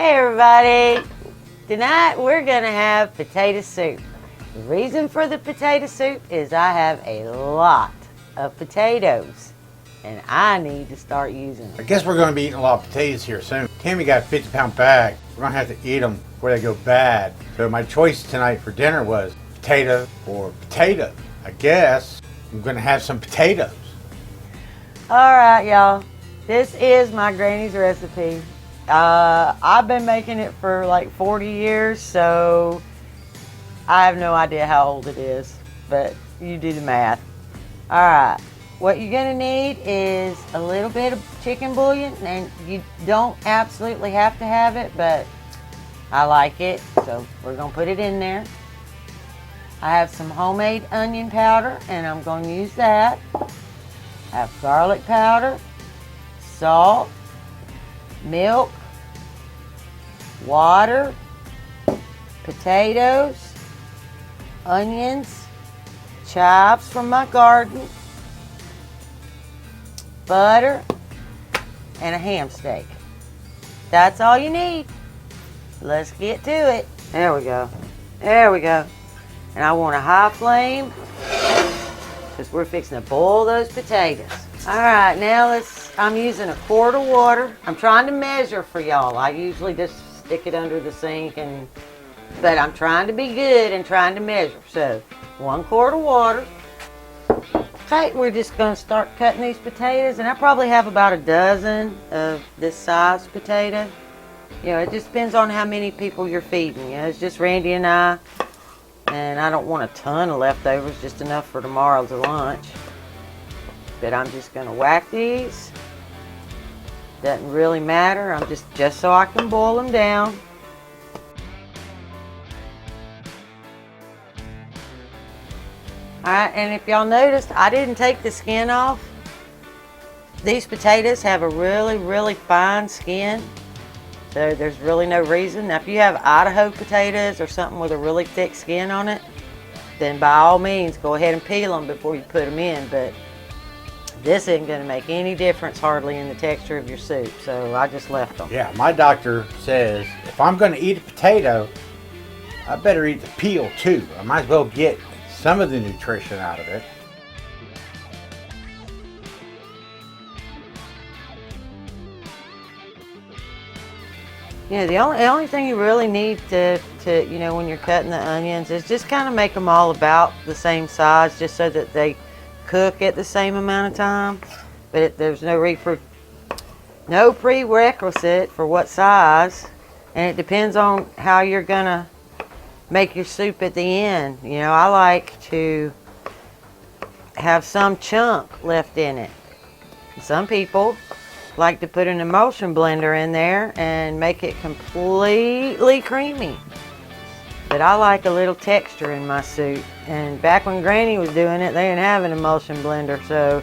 Hey everybody, tonight we're gonna have potato soup. The reason for the potato soup is I have a lot of potatoes and I need to start using them. I guess we're going to be eating a lot of potatoes here soon. Tammy got a 50-pound bag. We're going to have to eat them before they go bad. So my choice tonight for dinner was potato or potato. I guess I'm going to have some potatoes. Alright y'all, this is my granny's recipe. I've been making it for like 40 years, so I have no idea how old it is, but you do the math. Alright, what you're going to need is a little bit of chicken bouillon, and you don't absolutely have to have it, but I like it, so we're going to put it in there. I have some homemade onion powder, and I'm going to use that. I have garlic powder, salt, milk, water, potatoes, onions, chives from my garden, butter, and a ham steak. That's all you need. Let's get to it. There we go. There we go. And I want a high flame because we're fixing to boil those potatoes. All right, now I'm using a quart of water. I'm trying to measure for y'all. I usually just stick it under the sink, but I'm trying to be good and trying to measure. So 1 quart of water. Okay, we're just gonna start cutting these potatoes, and I probably have about a dozen of this size potato. You know, it just depends on how many people you're feeding. You know, it's just Randy and I don't want a ton of leftovers, just enough for tomorrow's lunch. But I'm just gonna whack these. Doesn't really matter. I'm just so I can boil them down. Alright, and if y'all noticed, I didn't take the skin off. These potatoes have a really, really fine skin. So there's really no reason. Now if you have Idaho potatoes or something with a really thick skin on it, then by all means go ahead and peel them before you put them in. But this isn't going to make any difference hardly in the texture of your soup, so I just left them. Yeah, my doctor says if I'm going to eat a potato, I better eat the peel too. I might as well get some of the nutrition out of it. Yeah, the only thing you really need to you know, when you're cutting the onions is just kind of make them all about the same size, just so that they cook at the same amount of time. But there's no prerequisite for what size, and it depends on how you're gonna make your soup at the end. You know, I like to have some chunk left in it. Some people like to put an emulsion blender in there and make it completely creamy. But I like a little texture in my soup. And back when Granny was doing it, they didn't have an emulsion blender, so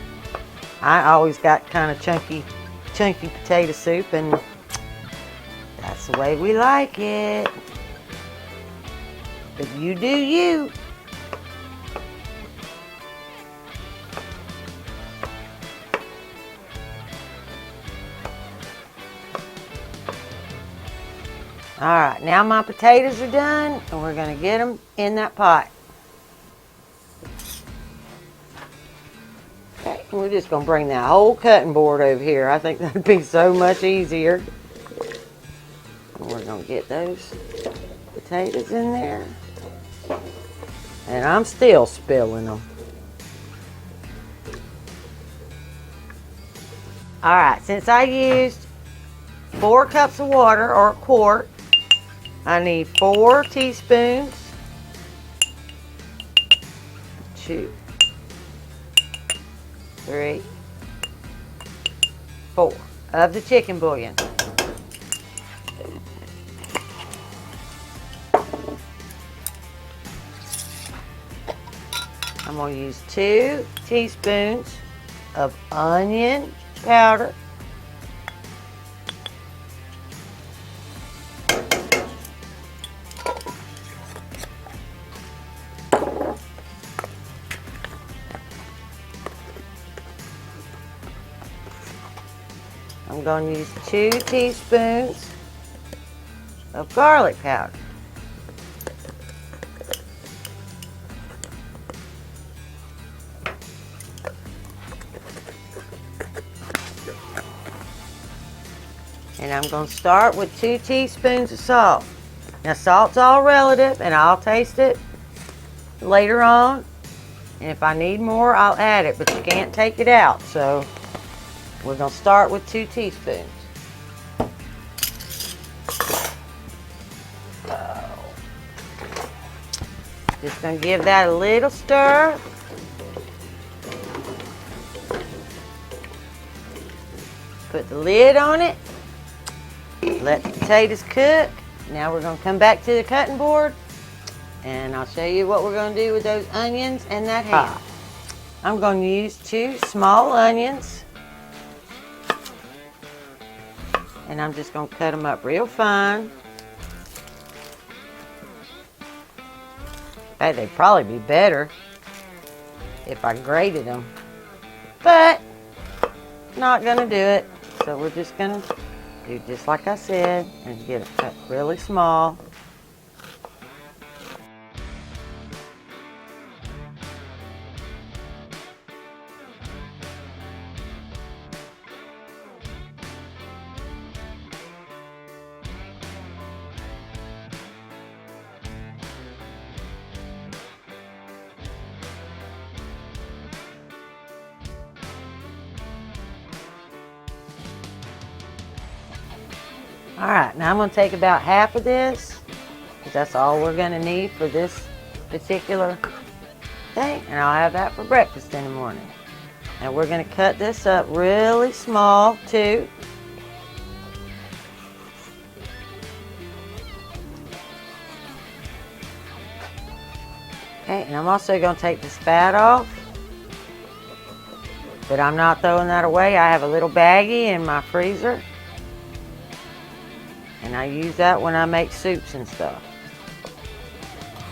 I always got kind of chunky potato soup, and that's the way we like it. But you do you. All right, now my potatoes are done, and we're gonna get them in that pot. Okay, we're just gonna bring that whole cutting board over here. I think that'd be so much easier. And we're gonna get those potatoes in there. And I'm still spilling them. All right, since I used 4 cups of water, or a quart, I need 4 teaspoons, 2, 3, 4 of the chicken bouillon. I'm going to use 2 teaspoons of onion powder. I'm going to use 2 teaspoons of garlic powder. And I'm going to start with 2 teaspoons of salt. Now salt's all relative and I'll taste it later on. And if I need more, I'll add it, but you can't take it out. So we're going to start with 2 teaspoons. Just going to give that a little stir. Put the lid on it. Let the potatoes cook. Now we're going to come back to the cutting board and I'll show you what we're going to do with those onions and that ham. I'm going to use 2 small onions and I'm just going to cut them up real fine. Hey, they'd probably be better if I grated them, but not going to do it. So we're just going to do just like I said and get it cut really small. Alright, now I'm going to take about half of this, because that's all we're going to need for this particular thing, and I'll have that for breakfast in the morning. And we're going to cut this up really small too. Okay, and I'm also going to take this fat off, but I'm not throwing that away. I have a little baggie in my freezer. And I use that when I make soups and stuff.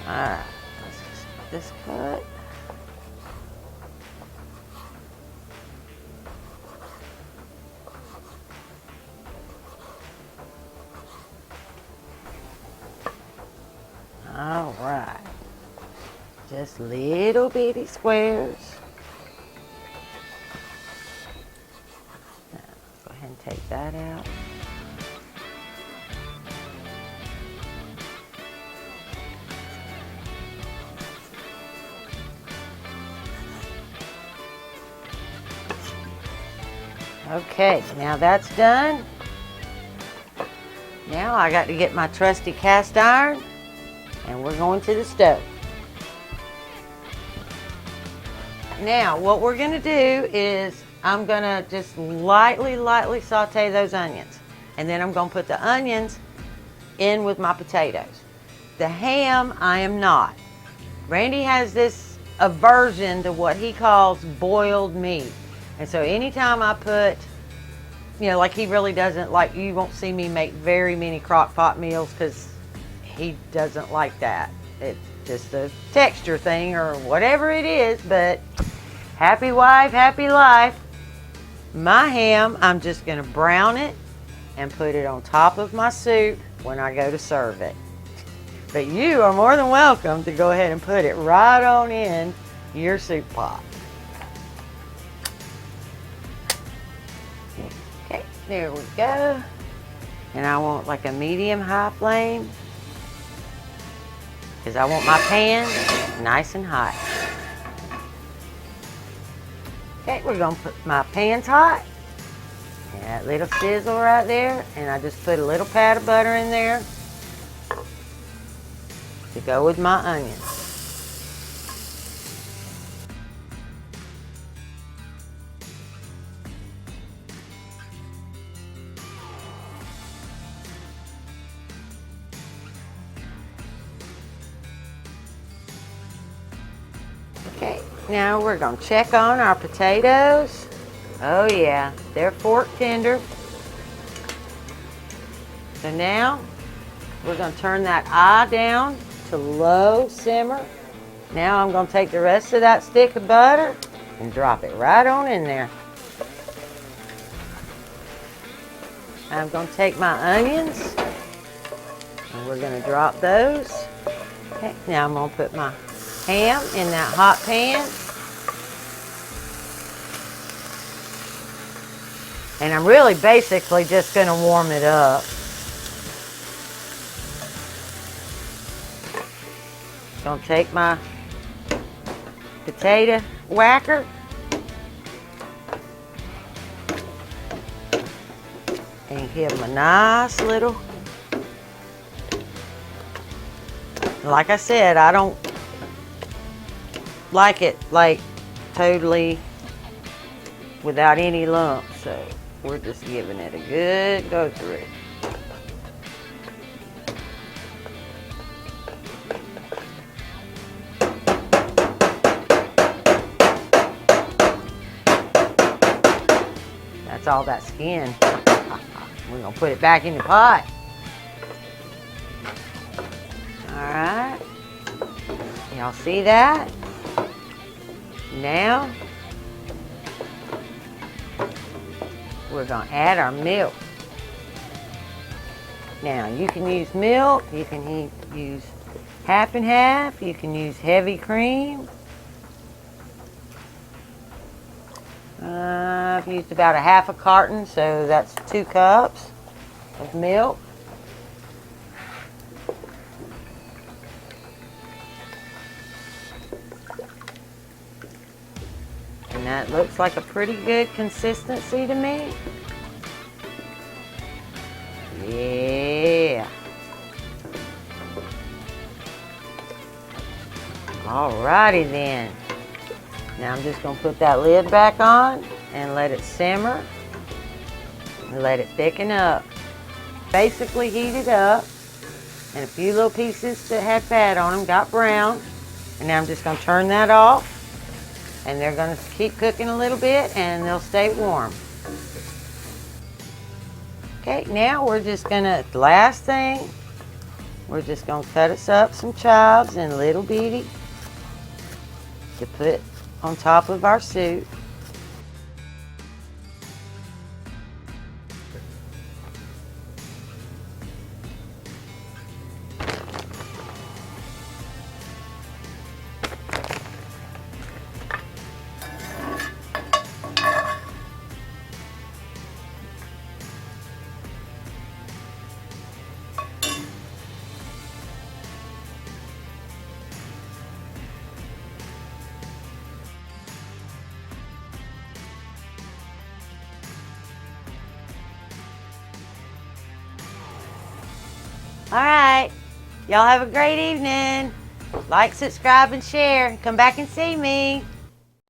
Alright, let's just get this cut. Alright. Just little bitty squares. Now, go ahead and take that out. Okay, now that's done. Now I got to get my trusty cast iron and we're going to the stove. Now what we're going to do is I'm going to just lightly saute those onions, and then I'm going to put the onions in with my potatoes. The ham I am not. Randy has this aversion to what he calls boiled meat. And so anytime I put, you know, like he really doesn't like, you won't see me make very many crock pot meals because he doesn't like that. It's just a texture thing or whatever it is, but happy wife, happy life. My ham, I'm just going to brown it and put it on top of my soup when I go to serve it. But you are more than welcome to go ahead and put it right on in your soup pot. Okay, there we go. And I want like a medium-high flame because I want my pan nice and hot. Okay, we're going to put my pan's hot. And that little sizzle right there. And I just put a little pat of butter in there to go with my onions. Okay, now we're going to check on our potatoes. Oh yeah, they're fork tender. So now we're going to turn that eye down to low simmer. Now I'm going to take the rest of that stick of butter and drop it right on in there. I'm going to take my onions going to drop those. Okay, now I'm going to put my ham in that hot pan. And I'm really basically just going to warm it up. Going to take my potato whacker and give them a nice little, like I said, I don't like it like totally without any lumps, so we're just giving it a good go through. That's all that skin. We're gonna put it back in the pot. All right. Y'all see that? Now, we're gonna add our milk. Now, you can use milk, you can use half and half, you can use heavy cream. I've used about a half a carton, so that's 2 cups of milk. And that looks like a pretty good consistency to me. Yeah. Alrighty then. Now I'm just going to put that lid back on and let it simmer and let it thicken up. Basically heat it up, and a few little pieces that had fat on them got brown. And now I'm just going to turn that off, and they're going to keep cooking a little bit and they'll stay warm. Okay, now we're just going to, last thing, we're just going to cut us up some chives in little bitty to put on top of our soup. All right, y'all have a great evening. Like, subscribe, and share. Come back and see me.